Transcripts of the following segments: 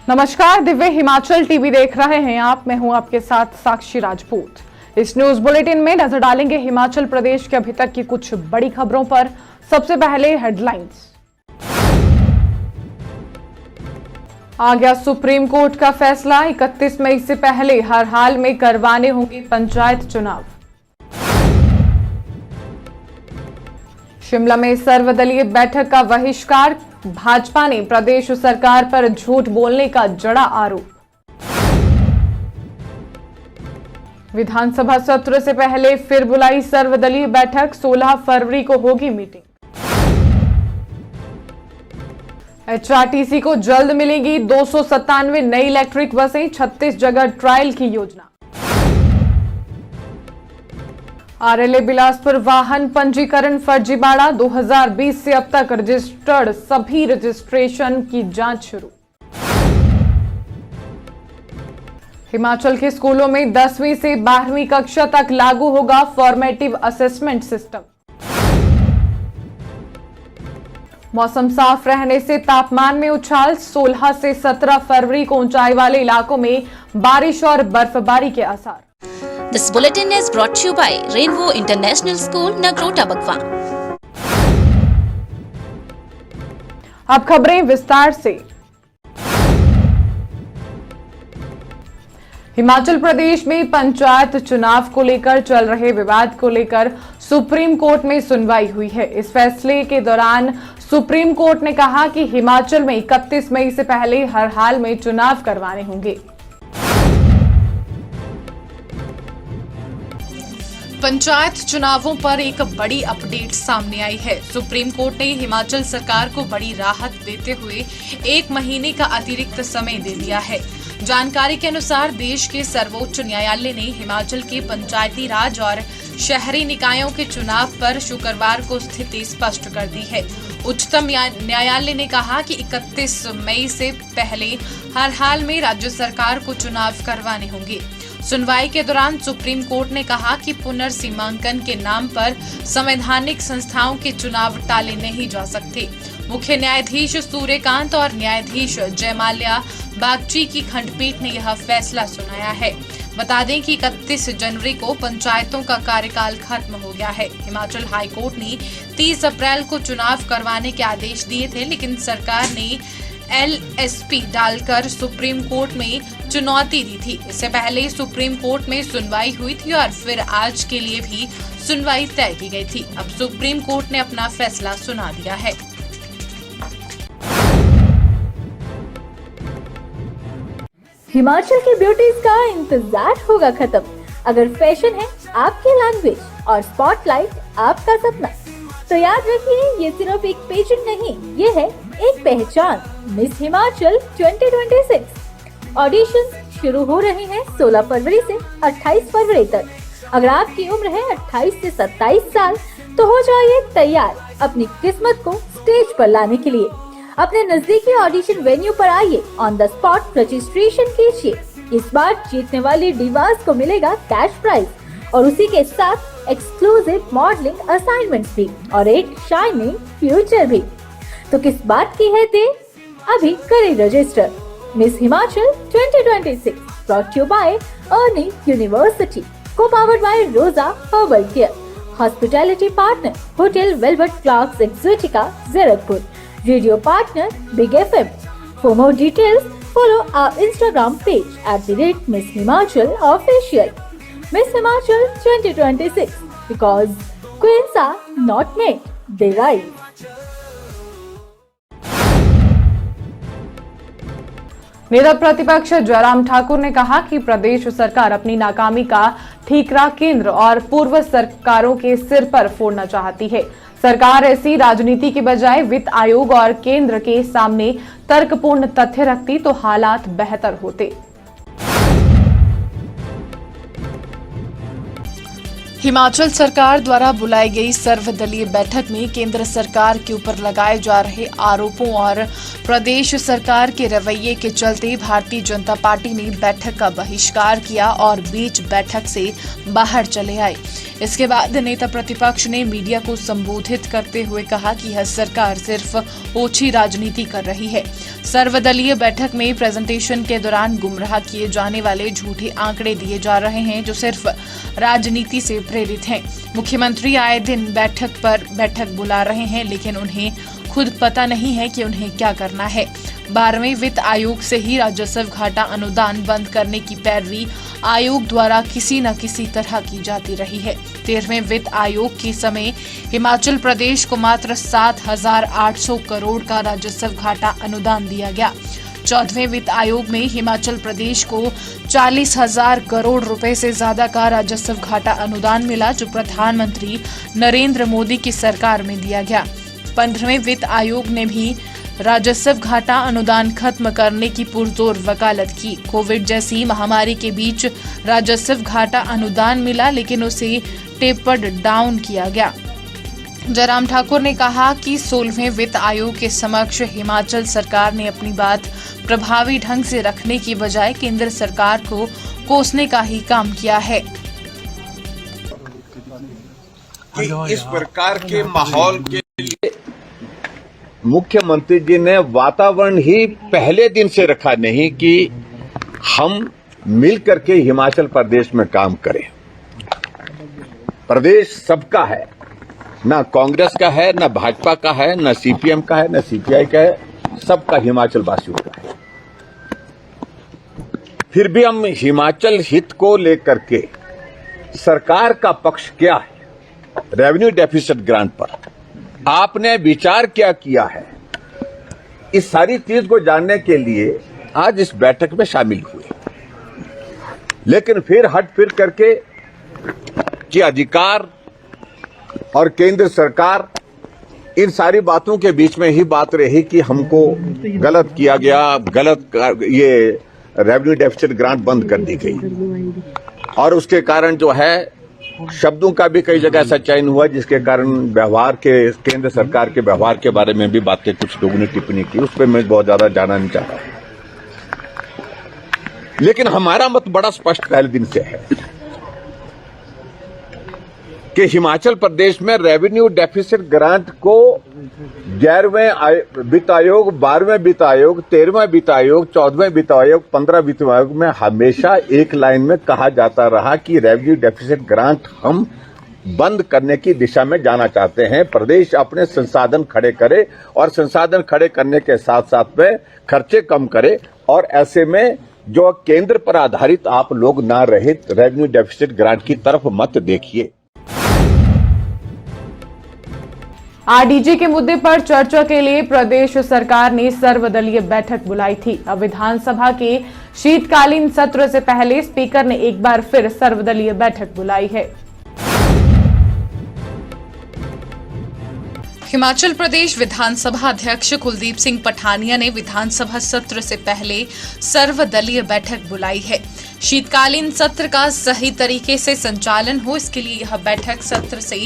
नमस्कार, दिव्य हिमाचल टीवी देख रहे हैं आप। मैं हूं आपके साथ साक्षी राजपूत। इस न्यूज बुलेटिन में नजर डालेंगे हिमाचल प्रदेश के अभी तक की कुछ बड़ी खबरों पर। सबसे पहले हेडलाइंस। आ गया सुप्रीम कोर्ट का फैसला, 31 मई से पहले हर हाल में करवाने होंगे पंचायत चुनाव। शिमला में सर्वदलीय बैठक का बहिष्कार, भाजपा ने प्रदेश सरकार पर झूठ बोलने का जड़ा आरोप। विधानसभा सत्र से पहले फिर बुलाई सर्वदलीय बैठक, 16 फरवरी को होगी मीटिंग। एचआरटीसी को जल्द मिलेगी 297 नई इलेक्ट्रिक बसें, 36 जगह ट्रायल की योजना। आरएलए बिलासपुर वाहन पंजीकरण फर्जीवाड़ा, 2020 से अब तक रजिस्टर्ड सभी रजिस्ट्रेशन की जांच शुरू। हिमाचल के स्कूलों में 10वीं से 12वीं कक्षा तक लागू होगा फॉर्मेटिव असेसमेंट सिस्टम। मौसम साफ रहने से तापमान में उछाल, 16 से 17 फरवरी को ऊंचाई वाले इलाकों में बारिश और बर्फबारी के आसार। This bulletin is brought to you by Rainbow International School, Nagrota Bagwa. अब खबरें विस्तार से। हिमाचल प्रदेश में पंचायत चुनाव को लेकर चल रहे विवाद को लेकर सुप्रीम कोर्ट में सुनवाई हुई है। इस फैसले के दौरान सुप्रीम कोर्ट ने कहा कि हिमाचल में 31 मई से पहले हर हाल में चुनाव करवाने होंगे। पंचायत चुनावों पर एक बड़ी अपडेट सामने आई है। सुप्रीम कोर्ट ने हिमाचल सरकार को बड़ी राहत देते हुए 1 महीने का अतिरिक्त समय दे दिया है। जानकारी के अनुसार देश के सर्वोच्च न्यायालय ने हिमाचल के पंचायती राज और शहरी निकायों के चुनाव पर शुक्रवार को स्थिति स्पष्ट कर दी है। उच्चतम न्यायालय ने कहा कि 31 मई से पहले हर हाल में राज्य सरकार को चुनाव करवाने होंगे। सुनवाई के दौरान सुप्रीम कोर्ट ने कहा कि पुनर्सीमांकन के नाम पर संवैधानिक संस्थाओं के चुनाव टाले नहीं जा सकते। मुख्य न्यायाधीश सूर्यकांत और न्यायाधीश जयमाल्या बागची की खंडपीठ ने यह फैसला सुनाया है। बता दें कि 31 जनवरी को पंचायतों का कार्यकाल खत्म हो गया है। हिमाचल हाई कोर्ट ने 30 अप्रैल को चुनाव करवाने के आदेश दिए थे, लेकिन सरकार ने एलएसपी डालकर सुप्रीम कोर्ट में चुनौती दी थी। इससे पहले सुप्रीम कोर्ट में सुनवाई हुई थी और फिर आज के लिए भी सुनवाई तय की गई थी। अब सुप्रीम कोर्ट ने अपना फैसला सुना दिया है। हिमाचल की ब्यूटीज का इंतजार होगा खत्म। अगर फैशन है आपकी लैंग्वेज और स्पॉटलाइट आपका सपना, तो याद रखिए ये सिर्फ एक पेजेंट नहीं, ये है एक पहचान। मिस हिमाचल 2026 ऑडिशंस शुरू हो रहे हैं 16 फरवरी से 28 फरवरी तक। अगर आपकी उम्र है 28 से 27 साल तो हो जाइए तैयार अपनी किस्मत को स्टेज पर लाने के लिए। अपने नजदीकी ऑडिशन वेन्यू पर आइए, ऑन द स्पॉट रजिस्ट्रेशन कीजिए। इस बार जीतने वाली डिवास को मिलेगा कैश प्राइज और उसी के साथ एक्सक्लूसिव मॉडलिंग असाइनमेंट्स भी और एक शाइनिंग फ्यूचर भी। तो किस बात की है देर, अभी करें register. Miss Himachal 2026 brought to you by Arni university, co powered by Roja herbal care, hospitality partner hotel velvet Clarks exotica Zirakpur, radio partner big FM। For more details, follow our Instagram page @Miss Himachal Official. Miss Himachal 2026, because queens are not made, they rise. नेता प्रतिपक्ष जयराम ठाकुर ने कहा कि प्रदेश सरकार अपनी नाकामी का ठीकरा केंद्र और पूर्व सरकारों के सिर पर फोड़ना चाहती है। सरकार ऐसी राजनीति के बजाय वित्त आयोग और केंद्र के सामने तर्कपूर्ण तथ्य रखती तो हालात बेहतर होते। हिमाचल सरकार द्वारा बुलाई गई सर्वदलीय बैठक में केंद्र सरकार के ऊपर लगाए जा रहे आरोपों और प्रदेश सरकार के रवैये के चलते भारतीय जनता पार्टी ने बैठक का बहिष्कार किया और बीच बैठक से बाहर चले आए। इसके बाद नेता प्रतिपक्ष ने मीडिया को संबोधित करते हुए कहा कि यह सरकार सिर्फ ओछी राजनीति कर रही है। सर्वदलीय बैठक में प्रेजेंटेशन के दौरान गुमराह किए जाने वाले झूठे आंकड़े दिए जा रहे हैं जो सिर्फ राजनीति से प्रेरित हैं। मुख्यमंत्री आए दिन बैठक बुला रहे हैं लेकिन उन्हें खुद पता नहीं है कि उन्हें क्या करना है। 12वें वित्त आयोग से ही राजस्व घाटा अनुदान बंद करने की पैरवी आयोग द्वारा किसी न किसी तरह की जाती रही है। 13वें वित्त आयोग के समय हिमाचल प्रदेश को मात्र 7,800 करोड़ का राजस्व घाटा अनुदान दिया गया। 14वें वित्त आयोग में हिमाचल प्रदेश को 40,000 करोड़ रुपए से ज्यादा का राजस्व घाटा अनुदान मिला जो प्रधानमंत्री नरेंद्र मोदी की सरकार में दिया गया। 15वें वित्त आयोग ने भी राजस्व घाटा अनुदान खत्म करने की पुरजोर वकालत की। कोविड जैसी महामारी के बीच राजस्व घाटा अनुदान मिला लेकिन उसे टेपर्ड डाउन किया गया। जयराम ठाकुर ने कहा कि 16वें वित्त आयोग के समक्ष हिमाचल सरकार ने अपनी बात प्रभावी ढंग से रखने की बजाय केंद्र सरकार को कोसने का ही काम किया है। कि इस प्रकार के माहौल के लिए मुख्यमंत्री जी ने वातावरण ही पहले दिन से रखा नहीं कि हम मिलकर के हिमाचल प्रदेश में काम करें। प्रदेश सबका है, ना कांग्रेस का है, ना भाजपा का है, ना सीपीएम का है, ना सीपीआई का है, सबका हिमाचल वासियों का है। फिर भी हम हिमाचल हित को लेकर के सरकार का पक्ष क्या है रेवेन्यू डेफिसिट ग्रांट पर आपने विचार क्या किया है, इस सारी चीज को जानने के लिए आज इस बैठक में शामिल हुए। लेकिन फिर हट फिर करके कि अधिकार और केंद्र सरकार इन सारी बातों के बीच में ही बात रही कि हमको गलत किया गया, ये रेवेन्यू डेफिसिट ग्रांट बंद कर दी गई और उसके कारण जो है शब्दों का भी कई जगह ऐसा चयन हुआ जिसके कारण व्यवहार के केंद्र सरकार के व्यवहार के बारे में भी बातें कुछ लोगों ने टिप्पणी की, उस पर मैं बहुत ज्यादा जाना नहीं चाहता। लेकिन हमारा मत बड़ा स्पष्ट पहले दिन से है कि हिमाचल प्रदेश में रेवेन्यू डेफिसिट ग्रांट को 11वें वित्त आयोग, 12वें वित्त आयोग, 13वें वित्त आयोग, 14वें वित्त आयोग, 15वें वित्त आयोग में हमेशा एक लाइन में कहा जाता रहा कि रेवेन्यू डेफिसिट ग्रांट हम बंद करने की दिशा में जाना चाहते हैं। प्रदेश अपने संसाधन खड़े करे और संसाधन खड़े करने के साथ साथ में खर्चे कम करे और ऐसे में जो केंद्र पर आधारित आप लोग ना रहे रेवेन्यू डेफिसिट ग्रांट की तरफ मत देखिए। आरडीजे के मुद्दे पर चर्चा के लिए प्रदेश सरकार ने सर्वदलीय बैठक बुलाई थी। अब विधानसभा के शीतकालीन सत्र से पहले स्पीकर ने एक बार फिर सर्वदलीय बैठक बुलाई है। हिमाचल प्रदेश विधानसभा अध्यक्ष कुलदीप सिंह पठानिया ने विधानसभा सत्र से पहले सर्वदलीय बैठक बुलाई है। शीतकालीन सत्र का सही तरीके से संचालन हो इसके लिए यह बैठक सत्र से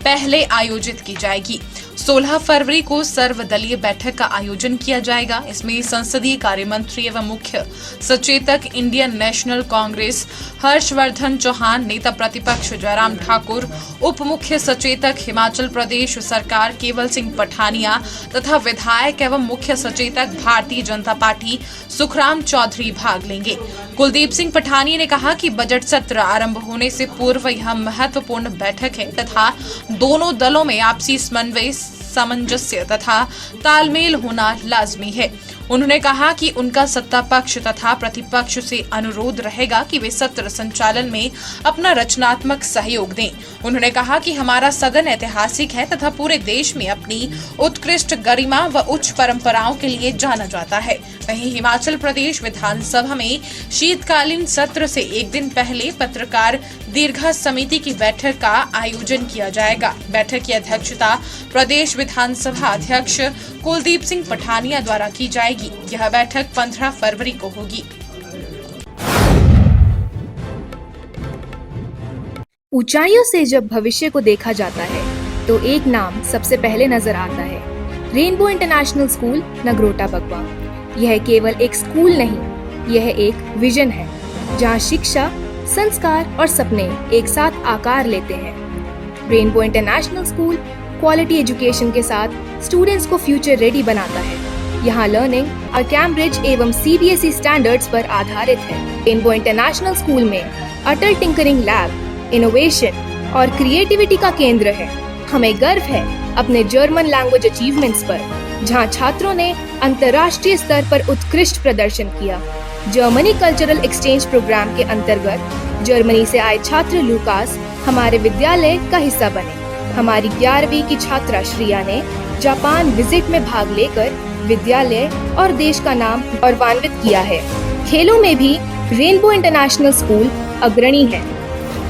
पहले आयोजित की जाएगी। 16 फरवरी को सर्वदलीय बैठक का आयोजन किया जाएगा। इसमें संसदीय कार्य मंत्री एवं मुख्य सचेतक इंडियन नेशनल कांग्रेस हर्षवर्धन चौहान, नेता प्रतिपक्ष जयराम ठाकुर, उप मुख्य सचेतक हिमाचल प्रदेश सरकार केवल सिंह पठानिया तथा विधायक एवं मुख्य सचेतक भारतीय जनता पार्टी सुखराम चौधरी भाग लेंगे। कुलदीप सिंह पठानिया ने कहा कि बजट सत्र आरंभ होने से पूर्व यह महत्वपूर्ण बैठक है तथा दोनों दलों में आपसी समन्वय, सामंजस्य तथा तालमेल होना लाजमी है। उन्होंने कहा कि उनका सत्ता पक्ष तथा प्रतिपक्ष से अनुरोध रहेगा कि वे सत्र संचालन में अपना रचनात्मक सहयोग दें। उन्होंने कहा कि हमारा सदन ऐतिहासिक है तथा पूरे देश में अपनी उत्कृष्ट गरिमा व उच्च परंपराओं के लिए जाना जाता है। वहीं हिमाचल प्रदेश विधानसभा में शीतकालीन सत्र से एक दिन पहले पत्रकार दीर्घा समिति की बैठक का आयोजन किया जाएगा। बैठक की अध्यक्षता प्रदेश विधानसभा अध्यक्ष कुलदीप सिंह पठानिया द्वारा की जाएगी। यह बैठक 15 फरवरी को होगी। ऊंचाइयों से जब भविष्य को देखा जाता है तो एक नाम सबसे पहले नजर आता है, रेनबो इंटरनेशनल स्कूल नगरोटा बगवा। यह केवल एक स्कूल नहीं, यह एक विजन है जहां शिक्षा, संस्कार और सपने एक साथ आकार लेते हैं। Rainbow international school quality education के साथ स्टूडेंट्स को फ्यूचर रेडी बनाता है। यहाँ लर्निंग और कैम्ब्रिज एवं CBSE स्टैंडर्ड्स पर आधारित है। रेनबो इंटरनेशनल स्कूल में अटल टिंकरिंग लैब, इनोवेशन और क्रिएटिविटी का केंद्र है। हमें गर्व है अपने जर्मन लैंग्वेज अचीवमेंट्स पर, जहां छात्रों ने अंतर्राष्ट्रीय स्तर पर उत्कृष्ट प्रदर्शन किया। जर्मनी कल्चरल एक्सचेंज प्रोग्राम के अंतर्गत जर्मनी से आए छात्र लूकास हमारे विद्यालय का हिस्सा बने। हमारी 11वीं की छात्रा श्रिया ने जापान विजिट में भाग लेकर विद्यालय और देश का नाम गौरवान्वित किया है। खेलों में भी रेनबो इंटरनेशनल स्कूल अग्रणी है।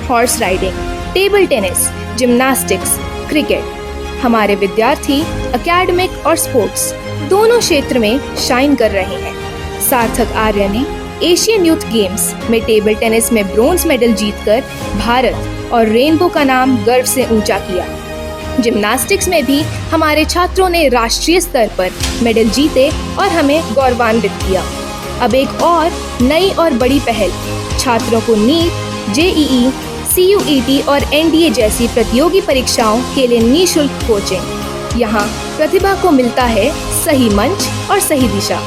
Horse riding, table tennis, gymnastics, cricket, हमारे विद्यार्थी एकेडमिक और स्पोर्ट्स दोनों क्षेत्र में शाइन कर रहे हैं। सार्थक आर्य ने एशियन यूथ गेम्स में टेबल टेनिस में ब्रोंज मेडल जीतकर भारत और रेनबो का नाम गर्व से ऊंचा किया। जिम्नास्टिक्स में भी हमारे छात्रों ने राष्ट्रीय स्तर पर मेडल जीते और हमें गौरवान्वित किया। अब एक और नई और बड़ी पहल, छात्रों को नीट, JEE, CUET और NDA जैसी प्रतियोगी परीक्षाओं के लिए निःशुल्क कोचिंग। यहाँ प्रतिभा को मिलता है सही मंच और सही दिशा।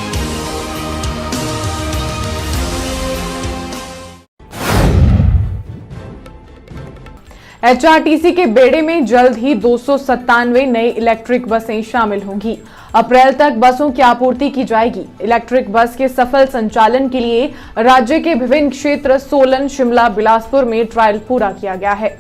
HRTC के बेड़े में जल्द ही 297 नई इलेक्ट्रिक बसें शामिल होंगी। अप्रैल तक बसों की आपूर्ति की जाएगी। इलेक्ट्रिक बस के सफल संचालन के लिए राज्य के विभिन्न क्षेत्र सोलन, शिमला, बिलासपुर में ट्रायल पूरा किया गया है।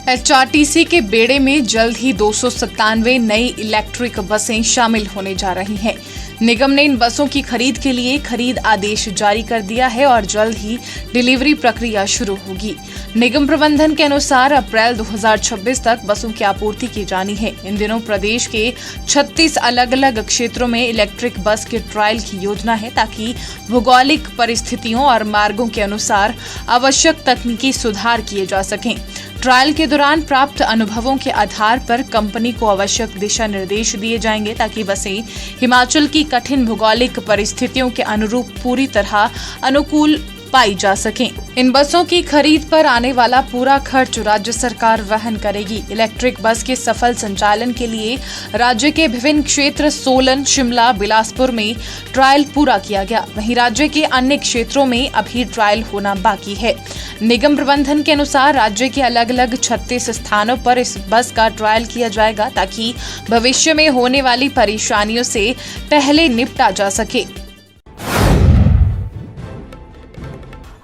HRTC के बेड़े में जल्द ही 297 नई इलेक्ट्रिक बसें शामिल होने जा रही हैं। निगम ने इन बसों की खरीद के लिए खरीद आदेश जारी कर दिया है और जल्द ही डिलीवरी प्रक्रिया शुरू होगी। निगम प्रबंधन के अनुसार अप्रैल 2026 तक बसों की आपूर्ति की जानी है। इन दिनों प्रदेश के 36 अलग अलग क्षेत्रों में इलेक्ट्रिक बस के ट्रायल की योजना है, ताकि भौगोलिक परिस्थितियों और मार्गों के अनुसार आवश्यक तकनीकी सुधार किए जा सकें। ट्रायल के दौरान प्राप्त अनुभवों के आधार पर कंपनी को आवश्यक दिशा निर्देश दिए जाएंगे, ताकि बसें हिमाचल की कठिन भौगोलिक परिस्थितियों के अनुरूप पूरी तरह अनुकूल पाई जा सकें। इन बसों की खरीद पर आने वाला पूरा खर्च राज्य सरकार वहन करेगी। इलेक्ट्रिक बस के सफल संचालन के लिए राज्य के विभिन्न क्षेत्र सोलन, शिमला, बिलासपुर में ट्रायल पूरा किया गया। वहीं राज्य के अन्य क्षेत्रों में अभी ट्रायल होना बाकी है। निगम प्रबंधन के अनुसार राज्य के अलग अलग 36 स्थानों पर इस बस का ट्रायल किया जाएगा, ताकि भविष्य में होने वाली परेशानियों से पहले निपटा जा सके।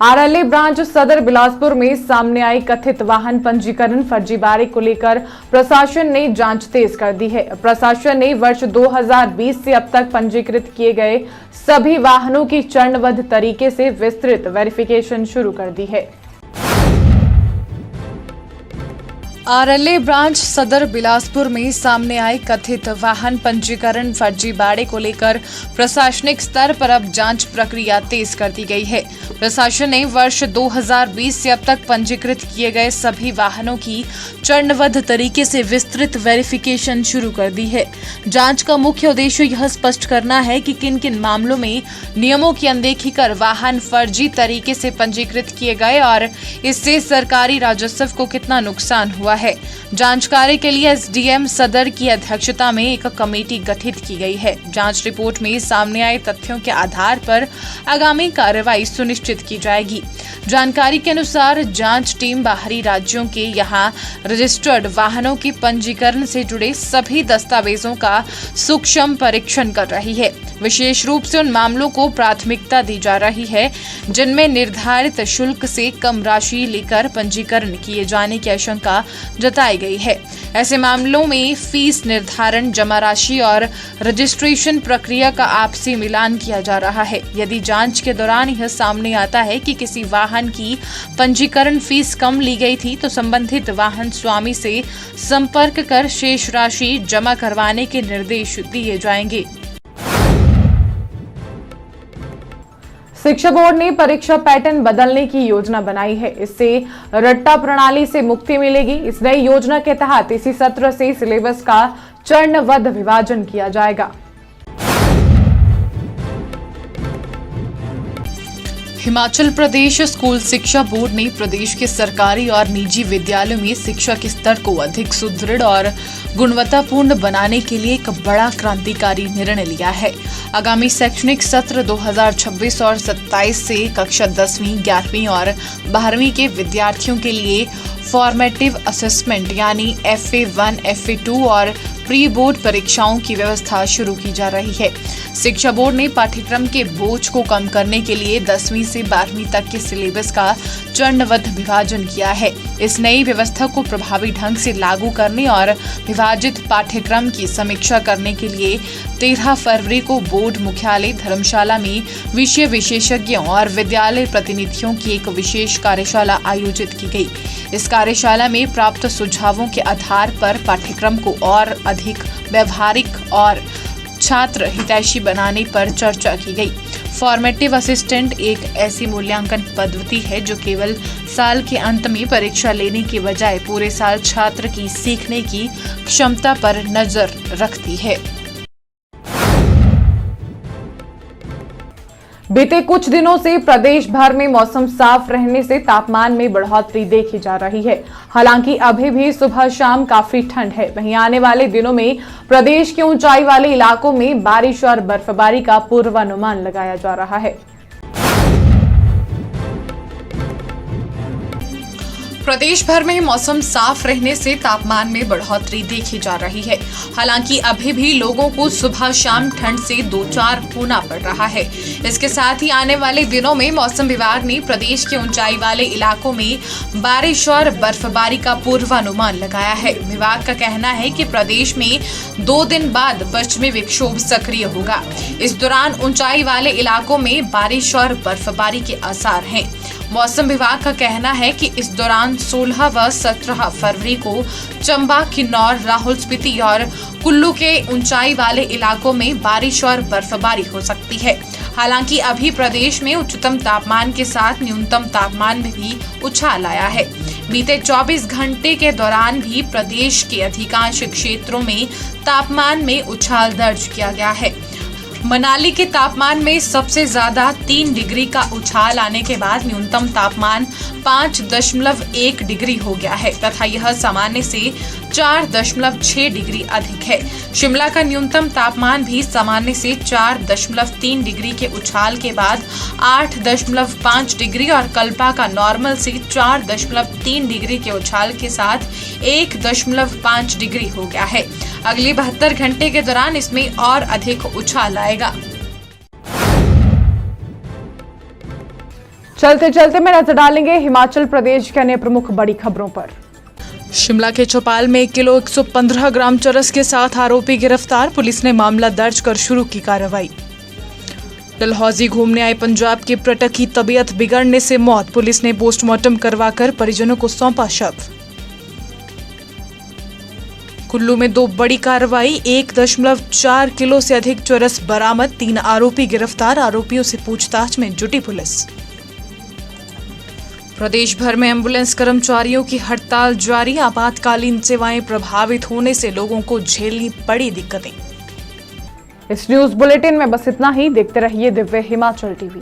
RLA ब्रांच सदर बिलासपुर में सामने आई कथित वाहन पंजीकरण फर्जीवाड़े को लेकर प्रशासन ने जांच तेज कर दी है। प्रशासन ने वर्ष 2020 से अब तक पंजीकृत किए गए सभी वाहनों की चरणबद्ध तरीके से विस्तृत वेरिफिकेशन शुरू कर दी है। RLA ब्रांच सदर बिलासपुर में सामने आए कथित वाहन पंजीकरण फर्जीवाड़े को लेकर प्रशासनिक स्तर पर अब जांच प्रक्रिया तेज कर दी गई है। प्रशासन ने वर्ष 2020 से अब तक पंजीकृत किए गए सभी वाहनों की चरणबद्ध तरीके से विस्तृत वेरिफिकेशन शुरू कर दी है। जांच का मुख्य उद्देश्य यह स्पष्ट करना है कि किन किन मामलों में नियमों की अनदेखी कर वाहन फर्जी तरीके से पंजीकृत किए गए और इससे सरकारी राजस्व को कितना नुकसान हुआ है। जांच कार्य के लिए SDM सदर की अध्यक्षता में एक कमेटी गठित की गई है। जांच रिपोर्ट में सामने आए तथ्यों के आधार पर आगामी कार्रवाई सुनिश्चित की जाएगी। जानकारी के अनुसार जांच टीम बाहरी राज्यों के यहां रजिस्टर्ड वाहनों के पंजीकरण से जुड़े सभी दस्तावेजों का सूक्ष्म परीक्षण कर रही है। विशेष रूप से उन मामलों को प्राथमिकता दी जा रही है जिनमें निर्धारित शुल्क से कम राशि लेकर पंजीकरण किए जाने की आशंका जताई गई है। ऐसे मामलों में फीस निर्धारण, जमा राशि और रजिस्ट्रेशन प्रक्रिया का आपसी मिलान किया जा रहा है। यदि जांच के दौरान यह सामने आता है कि किसी वाहन की पंजीकरण फीस कम ली गई थी, तो संबंधित वाहन स्वामी से संपर्क कर शेष राशि जमा करवाने के निर्देश दिए जाएंगे। शिक्षा बोर्ड ने परीक्षा पैटर्न बदलने की योजना बनाई है। इससे रट्टा प्रणाली से मुक्ति मिलेगी। इस नई योजना के तहत इसी सत्र से सिलेबस का चरणबद्ध विभाजन किया जाएगा। हिमाचल प्रदेश स्कूल शिक्षा बोर्ड ने प्रदेश के सरकारी और निजी विद्यालयों में शिक्षा के स्तर को अधिक सुदृढ़ और गुणवत्तापूर्ण बनाने के लिए एक बड़ा क्रांतिकारी निर्णय लिया है। आगामी शैक्षणिक सत्र 2026 और 27 से कक्षा 10वीं, 11वीं और 12वीं के विद्यार्थियों के लिए फॉर्मेटिव असेसमेंट यानी FA1, FA2 और प्री बोर्ड परीक्षाओं की व्यवस्था शुरू की जा रही है। शिक्षा बोर्ड ने पाठ्यक्रम के बोझ को कम करने के लिए 10वीं से 12वीं तक के सिलेबस का चरणबद्ध विभाजन किया है। इस नई व्यवस्था को प्रभावी ढंग से लागू करने और विभाजित पाठ्यक्रम की समीक्षा करने के लिए 13 फरवरी को बोर्ड मुख्यालय धर्मशाला में विषय विशेषज्ञों और विद्यालय प्रतिनिधियों की एक विशेष कार्यशाला आयोजित की गई। इस कार्यशाला में प्राप्त सुझावों के आधार पर पाठ्यक्रम को और अधिक व्यवहारिक और छात्र हितैषी बनाने पर चर्चा की गई। फॉर्मेटिव असिस्टेंट एक ऐसी मूल्यांकन पद्धति है जो केवल साल के अंत में परीक्षा लेने के बजाय पूरे साल छात्र की सीखने की क्षमता पर नजर रखती है। बीते कुछ दिनों से प्रदेश भर में मौसम साफ रहने से तापमान में बढ़ोतरी देखी जा रही है। हालांकि अभी भी सुबह शाम काफी ठंड है। वहीं आने वाले दिनों में प्रदेश के ऊंचाई वाले इलाकों में बारिश और बर्फबारी का पूर्वानुमान लगाया जा रहा है। प्रदेश भर में मौसम साफ रहने से तापमान में बढ़ोतरी देखी जा रही है। हालांकि अभी भी लोगों को सुबह शाम ठंड से दो चार होना पड़ रहा है। इसके साथ ही आने वाले दिनों में मौसम विभाग ने प्रदेश के ऊंचाई वाले इलाकों में बारिश और बर्फबारी का पूर्वानुमान लगाया है। विभाग का कहना है कि प्रदेश में 2 दिन बाद पश्चिमी विक्षोभ सक्रिय होगा। इस दौरान ऊंचाई वाले इलाकों में बारिश और बर्फबारी के आसार हैं। मौसम विभाग का कहना है कि इस दौरान 16 व 17 फरवरी को चंबा, किन्नौर, लाहौल स्पीति और कुल्लू के ऊंचाई वाले इलाकों में बारिश और बर्फबारी हो सकती है। हालांकि अभी प्रदेश में उच्चतम तापमान के साथ न्यूनतम तापमान में भी उछाल आया है। बीते 24 घंटे के दौरान भी प्रदेश के अधिकांश क्षेत्रों में तापमान में उछाल दर्ज किया गया है। मनाली के तापमान में सबसे ज्यादा 3 डिग्री का उछाल आने के बाद न्यूनतम तापमान 5.1 डिग्री हो गया है तथा यह सामान्य से 4.6 डिग्री अधिक है। शिमला का न्यूनतम तापमान भी सामान्य से 4.3 डिग्री के उछाल के बाद 8.5 डिग्री और कल्पा का नॉर्मल से 4.3 डिग्री के उछाल के साथ 1.5 डिग्री हो गया है। अगले 72 घंटे के दौरान इसमें और अधिक उछाल आएगा। चलते चलते में नजर डालेंगे हिमाचल प्रदेश के अन्य प्रमुख बड़ी खबरों पर। शिमला के चौपाल में 1 किलो 115 ग्राम चरस के साथ आरोपी गिरफ्तार। पुलिस ने मामला दर्ज कर शुरू की कार्रवाई। डलहौजी घूमने आए पंजाब के पर्यटक की तबीयत बिगड़ने से मौत। पुलिस ने पोस्टमार्टम करवाकर परिजनों को सौंपा शव। कुल्लू में 2 बड़ी कार्रवाई। 1.4 किलो से अधिक चरस बरामद। 3 आरोपी गिरफ्तार। आरोपियों से पूछताछ में जुटी पुलिस। प्रदेश भर में एम्बुलेंस कर्मचारियों की हड़ताल जारी। आपातकालीन सेवाएं प्रभावित होने से लोगों को झेलनी पड़ी दिक्कतें। इस न्यूज बुलेटिन में बस इतना ही। देखते रहिए दिव्य हिमाचल टीवी।